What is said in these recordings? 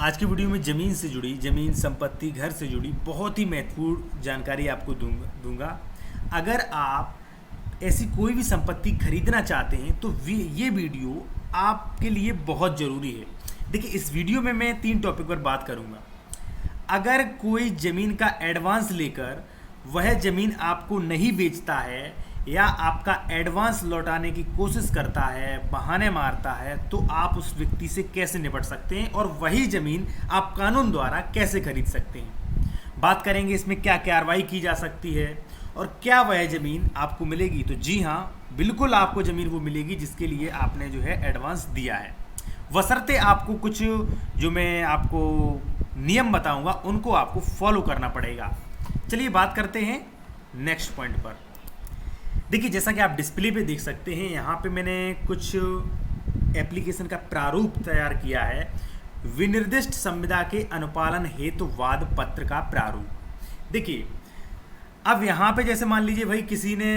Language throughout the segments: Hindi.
आज की वीडियो में ज़मीन से जुड़ी, ज़मीन संपत्ति घर से जुड़ी बहुत ही महत्वपूर्ण जानकारी आपको दूंगा। अगर आप ऐसी कोई भी संपत्ति खरीदना चाहते हैं तो ये वीडियो आपके लिए बहुत ज़रूरी है। देखिए, इस वीडियो में मैं 3 टॉपिक पर बात करूंगा। अगर कोई ज़मीन का एडवांस लेकर वह ज़मीन आपको नहीं बेचता है या आपका एडवांस लौटाने की कोशिश करता है, बहाने मारता है, तो आप उस व्यक्ति से कैसे निपट सकते हैं और वही ज़मीन आप कानून द्वारा कैसे खरीद सकते हैं। बात करेंगे इसमें क्या कार्रवाई की जा सकती है और क्या वह ज़मीन आपको मिलेगी। तो जी हाँ, बिल्कुल आपको ज़मीन वो मिलेगी जिसके लिए आपने जो है एडवांस दिया है, बशर्ते आपको कुछ जो मैं आपको नियम बताऊंगा उनको आपको फॉलो करना पड़ेगा। चलिए बात करते हैं नेक्स्ट पॉइंट पर। देखिए, जैसा कि आप डिस्प्ले पे देख सकते हैं, यहाँ पे मैंने कुछ एप्लीकेशन का प्रारूप तैयार किया है। विनिर्दिष्ट संविदा के अनुपालन हेतु वाद पत्र का प्रारूप। देखिए, अब यहाँ पे जैसे मान लीजिए भाई किसी ने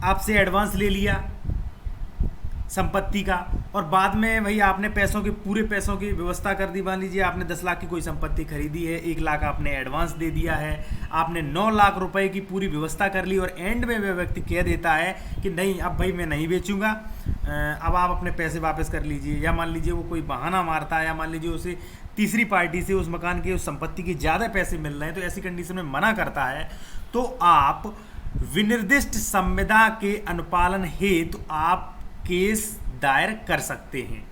आपसे एडवांस ले लिया संपत्ति का और बाद में भाई आपने पूरे पैसों की व्यवस्था कर दी। मान लीजिए आपने 10 लाख की कोई संपत्ति खरीदी है, 1 लाख आपने एडवांस दे दिया है, आपने 9 लाख रुपए की पूरी व्यवस्था कर ली और एंड में वह व्यक्ति कह देता है कि नहीं, अब भाई मैं नहीं बेचूंगा, अब आप अपने पैसे वापस कर लीजिए। या मान लीजिए वो कोई बहाना मारता है, या मान लीजिए उसे तीसरी पार्टी से उस मकान के उस संपत्ति के ज़्यादा पैसे मिल रहे हैं, तो ऐसी कंडीशन में मना करता है, तो आप विनिर्दिष्ट संविदा के अनुपालन हेतु आप केस दायर कर सकते हैं।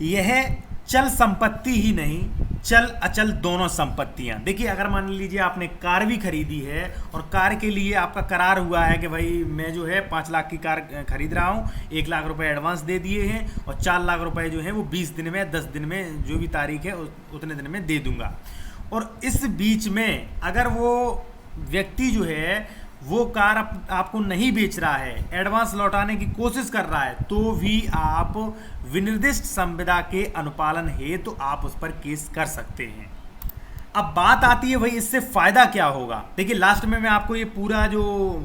यह चल संपत्ति ही नहीं, चल अचल दोनों संपत्तियां। देखिए, अगर मान लीजिए आपने कार भी खरीदी है और कार के लिए आपका करार हुआ है कि भाई मैं जो है 5 लाख की कार खरीद रहा हूं, 1 लाख रुपए एडवांस दे दिए हैं और 4 लाख रुपए जो है वो 20 दिन में, 10 दिन में, जो भी तारीख है उतने दिन में दे दूंगा। और इस बीच में अगर वो व्यक्ति जो है वो कार आपको नहीं बेच रहा है, एडवांस लौटाने की कोशिश कर रहा है, तो भी आप विनिर्दिष्ट संविदा के अनुपालन हेतु तो आप उस पर केस कर सकते हैं। अब बात आती है भाई इससे फायदा क्या होगा। देखिए, लास्ट में मैं आपको ये पूरा जो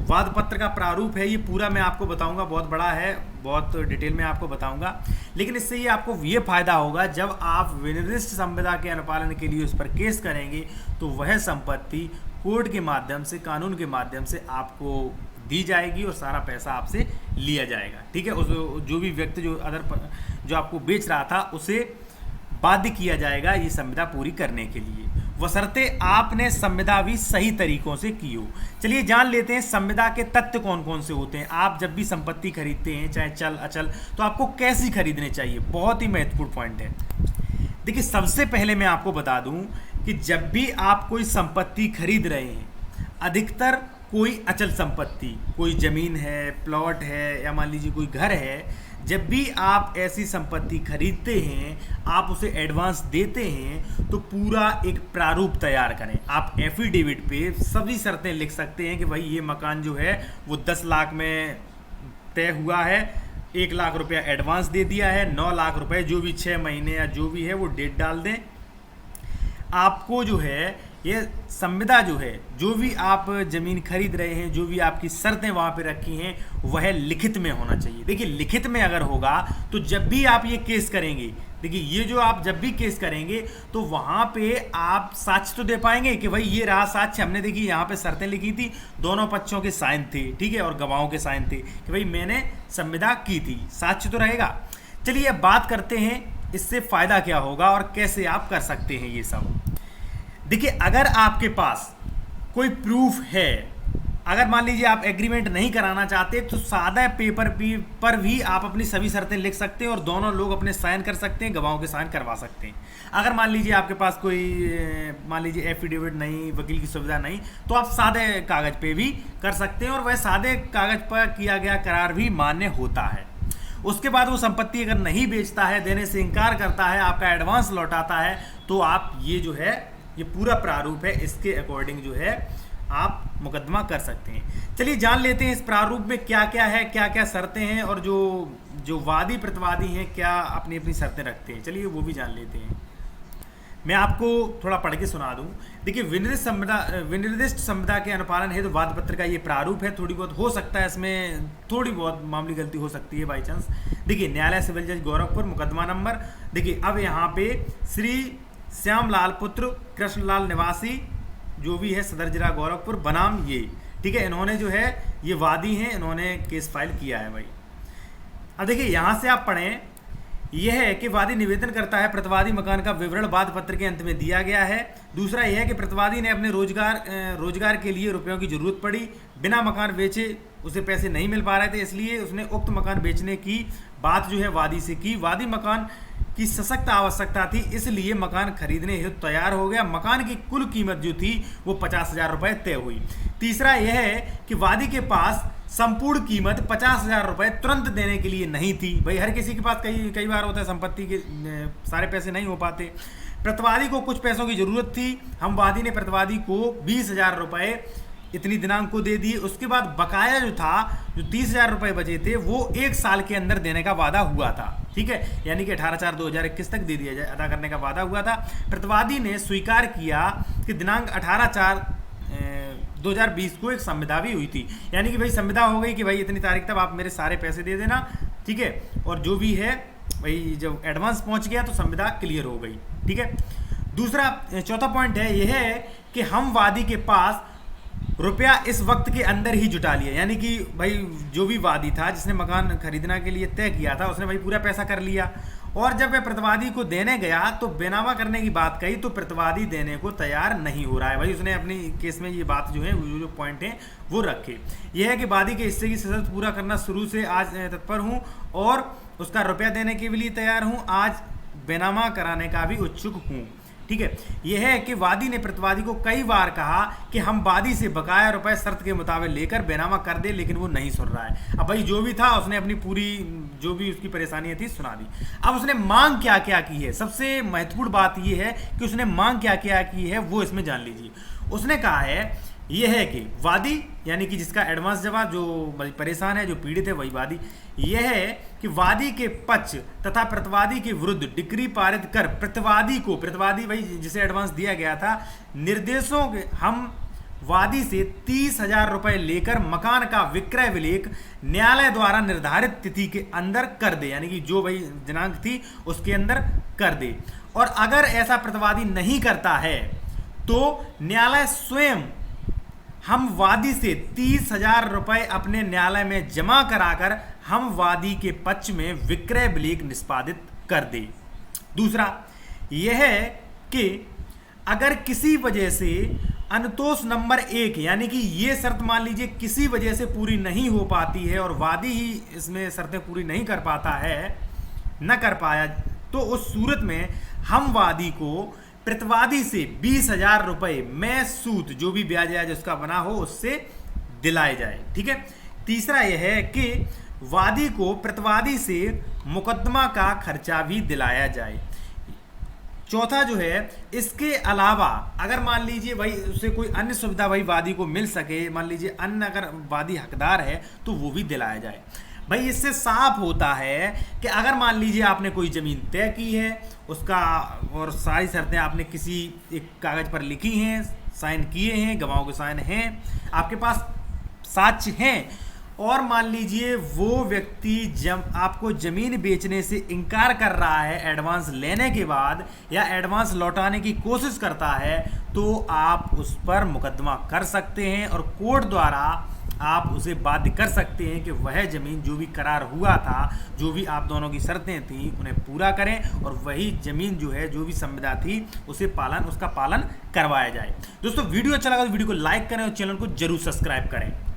वाद पत्र का प्रारूप है ये पूरा मैं आपको बताऊंगा, बहुत बड़ा है, बहुत डिटेल में आपको बताऊंगा। लेकिन इससे ये आपको ये फायदा होगा, जब आप विनिर्दिष्ट संविदा के अनुपालन के लिए उस पर केस करेंगे तो वह संपत्ति कोर्ट के माध्यम से, कानून के माध्यम से आपको दी जाएगी और सारा पैसा आपसे लिया जाएगा। ठीक है, उस जो भी व्यक्ति जो आपको बेच रहा था उसे बाध्य किया जाएगा ये संविदा पूरी करने के लिए, बशर्ते आपने संविदा भी सही तरीकों से की हो। चलिए जान लेते हैं संविदा के तथ्य कौन कौन से होते हैं। आप जब भी संपत्ति खरीदते हैं, चाहे चल अचल, तो आपको कैसी खरीदनी चाहिए, बहुत ही महत्वपूर्ण पॉइंट है। देखिए, सबसे पहले मैं आपको बता दूं कि जब भी आप कोई संपत्ति खरीद रहे हैं, अधिकतर कोई अचल संपत्ति, कोई ज़मीन है, प्लॉट है, या मान लीजिए कोई घर है, जब भी आप ऐसी संपत्ति खरीदते हैं, आप उसे एडवांस देते हैं, तो पूरा एक प्रारूप तैयार करें। आप एफिडेविट पे सभी शर्तें लिख सकते हैं कि भाई ये मकान जो है वो 10 लाख में तय हुआ है, 1 लाख रुपया एडवांस दे दिया है, 9 लाख रुपए जो भी 6 महीने या जो भी है वो डेट डाल दें। आपको जो है ये संविदा जो है, जो भी आप ज़मीन खरीद रहे हैं, जो भी आपकी शर्तें वहाँ पे रखी हैं, वह लिखित में होना चाहिए। देखिए, लिखित में अगर होगा तो जब भी आप ये केस करेंगे, देखिए ये जो आप जब भी केस करेंगे तो वहाँ पे आप साक्ष्य तो दे पाएंगे कि भाई ये रहा साक्ष्य, हमने देखिए यहाँ पे शर्तें लिखी थी, दोनों पक्षों के साइन थे, ठीक है, और गवाहों के साइन थे कि भाई मैंने संविदा की थी, साक्ष्य तो रहेगा। चलिए अब बात करते हैं इससे फ़ायदा क्या होगा और कैसे आप कर सकते हैं ये सब। देखिए, अगर आपके पास कोई प्रूफ है, अगर मान लीजिए आप एग्रीमेंट नहीं कराना चाहते, तो सादा पेपर पर भी आप अपनी सभी शर्तें लिख सकते हैं और दोनों लोग अपने साइन कर सकते हैं, गवाहों के साइन करवा सकते हैं। अगर मान लीजिए आपके पास कोई मान लीजिए एफिडेविट नहीं, वकील की सुविधा नहीं, तो आप सादे कागज पे भी कर सकते हैं और वह सादे कागज पर किया गया करार भी मान्य होता है। उसके बाद वो संपत्ति अगर नहीं बेचता है, देने से इनकार करता है, आपका एडवांस लौटाता है, तो आप ये जो है, ये पूरा प्रारूप है, इसके अकॉर्डिंग जो है आप मुकदमा कर सकते हैं। चलिए जान लेते हैं इस प्रारूप में क्या क्या है, क्या क्या शर्तें हैं और जो वादी प्रतिवादी हैं क्या अपनी अपनी शर्तें रखते हैं। चलिए वो भी जान लेते हैं। मैं आपको थोड़ा पढ़ के सुना दूं। देखिए, विनिर्दिष्ट संविदा के अनुपालन हेतु वाद पत्र का ये प्रारूप है। थोड़ी बहुत हो सकता है इसमें थोड़ी बहुत मामूली गलती हो सकती है बाई चांस। देखिए, न्यायालय सिविल जज गोरखपुर, मुकदमा नंबर, देखिए अब यहाँ पे श्री श्यामलाल पुत्र कृष्णलाल निवासी जो भी है सदर जिला गोरखपुर बनाम ये, ठीक है, इन्होंने जो है ये वादी हैं, इन्होंने केस फाइल किया है भाई। अब देखिए यहाँ से आप पढ़ें, यह है कि वादी निवेदन करता है प्रतिवादी मकान का विवरण वाद पत्र के अंत में दिया गया है। दूसरा यह है कि प्रतिवादी ने अपने रोजगार के लिए रुपयों की जरूरत पड़ी, बिना मकान बेचे उसे पैसे नहीं मिल पा रहे थे, इसलिए उसने उक्त मकान बेचने की बात जो है वादी से की। वादी मकान की सशक्त आवश्यकता थी, इसलिए मकान खरीदने हेतु तैयार हो गया। मकान की कुल कीमत जो थी वो 50,000 रुपये तय हुई। तीसरा यह है कि वादी के पास संपूर्ण कीमत 50,000 रुपये तुरंत देने के लिए नहीं थी। भाई हर किसी के पास कई बार होता है संपत्ति के सारे पैसे नहीं हो पाते। प्रतिवादी को कुछ पैसों की जरूरत थी, हम वादी ने प्रतिवादी को 20,000 रुपये इतनी दिनांक को दे दिए। उसके बाद बकाया जो था, जो 30,000 रुपये बचे थे, वो 1 साल के अंदर देने का वादा हुआ था, ठीक है, यानी कि 18/4/2021 तक दे दिया जाए, अदा करने का वादा हुआ था। प्रतिवादी ने स्वीकार किया कि दिनांक 18/4/2020 को एक संविदा भी हुई थी, यानी कि भाई संविदा हो गई कि भाई इतनी तारीख तक आप मेरे सारे पैसे दे देना, ठीक है, और जो भी है भाई जब एडवांस पहुंच गया तो संविदा क्लियर हो गई, ठीक है। दूसरा चौथा पॉइंट है यह है कि हम वादी के पास रुपया इस वक्त के अंदर ही जुटा लिया, यानी कि भाई जो भी वादी था जिसने मकान खरीदना के लिए तय किया था उसने भाई पूरा पैसा कर लिया, और जब वह प्रतिवादी को देने गया तो बेनामा करने की बात कही तो प्रतिवादी देने को तैयार नहीं हो रहा है। भाई उसने अपनी केस में ये बात जो है जो पॉइंट है वो रखे। यह है कि वादी के हिस्से की शर्त पूरा करना शुरू से आज तत्पर हूँ और उसका रुपया देने के लिए तैयार हूँ, आज बेनामा कराने का भी उत्सुक हूँ, ठीक है। यह है कि वादी ने प्रतिवादी को कई बार कहा कि हम वादी से बकाया रुपए शर्त के मुताबिक लेकर बेनामा कर दे, लेकिन वो नहीं सुन रहा है। अब भाई जो भी था उसने अपनी पूरी जो भी उसकी परेशानियां थी सुना दी। अब उसने मांग क्या क्या की है, सबसे महत्वपूर्ण बात यह है कि उसने मांग क्या क्या की है वो इसमें जान लीजिए। उसने कहा है यह है कि वादी, यानी कि जिसका एडवांस जवाब, जो परेशान है, जो पीड़ित है, वही वादी, यह है कि वादी के पक्ष तथा प्रतिवादी के विरुद्ध डिक्री पारित कर प्रतिवादी भाई जिसे एडवांस दिया गया था, निर्देशों के हम वादी से 30,000 रुपये लेकर मकान का विक्रय विलेख न्यायालय द्वारा निर्धारित तिथि के अंदर कर दे, यानी कि जो भाई दिनांक थी उसके अंदर कर दे। और अगर ऐसा प्रतिवादी नहीं करता है तो न्यायालय स्वयं हम वादी से 30,000 रुपये अपने न्यायालय में जमा कराकर हम वादी के पक्ष में विक्रय विलेख निष्पादित कर दे। दूसरा यह है कि अगर किसी वजह से अनुतोष नंबर 1, यानी कि ये शर्त मान लीजिए किसी वजह से पूरी नहीं हो पाती है और वादी ही इसमें शर्तें पूरी नहीं कर पाता है, न कर पाया, तो उस सूरत में हम वादी को प्रतिवादी से 20,000 रुपये में सूद, जो भी ब्याज उसका बना हो, उससे दिलाए जाए, ठीक है। तीसरा यह है कि वादी को प्रतिवादी से मुकदमा का खर्चा भी दिलाया जाए। चौथा जो है, इसके अलावा अगर मान लीजिए भाई उसे कोई अन्य सुविधा भाई वादी को मिल सके, मान लीजिए अन्य अगर वादी हकदार है तो वो भी दिलाया जाए। भाई इससे साफ होता है कि अगर मान लीजिए आपने कोई ज़मीन तय की है उसका, और सारी शर्तें आपने किसी एक कागज़ पर लिखी हैं, साइन किए हैं, गवाहों के साइन हैं, आपके पास साक्ष्य हैं, और मान लीजिए वो व्यक्ति आपको ज़मीन बेचने से इनकार कर रहा है एडवांस लेने के बाद, या एडवांस लौटाने की कोशिश करता है, तो आप उस पर मुकदमा कर सकते हैं और कोर्ट द्वारा आप उसे बाध्य कर सकते हैं कि वह ज़मीन जो भी करार हुआ था, जो भी आप दोनों की शर्तें थी, उन्हें पूरा करें और वही ज़मीन जो है, जो भी संविदा थी, उसका पालन करवाया जाए। दोस्तों वीडियो अच्छा लगा तो वीडियो को लाइक करें और चैनल को जरूर सब्सक्राइब करें।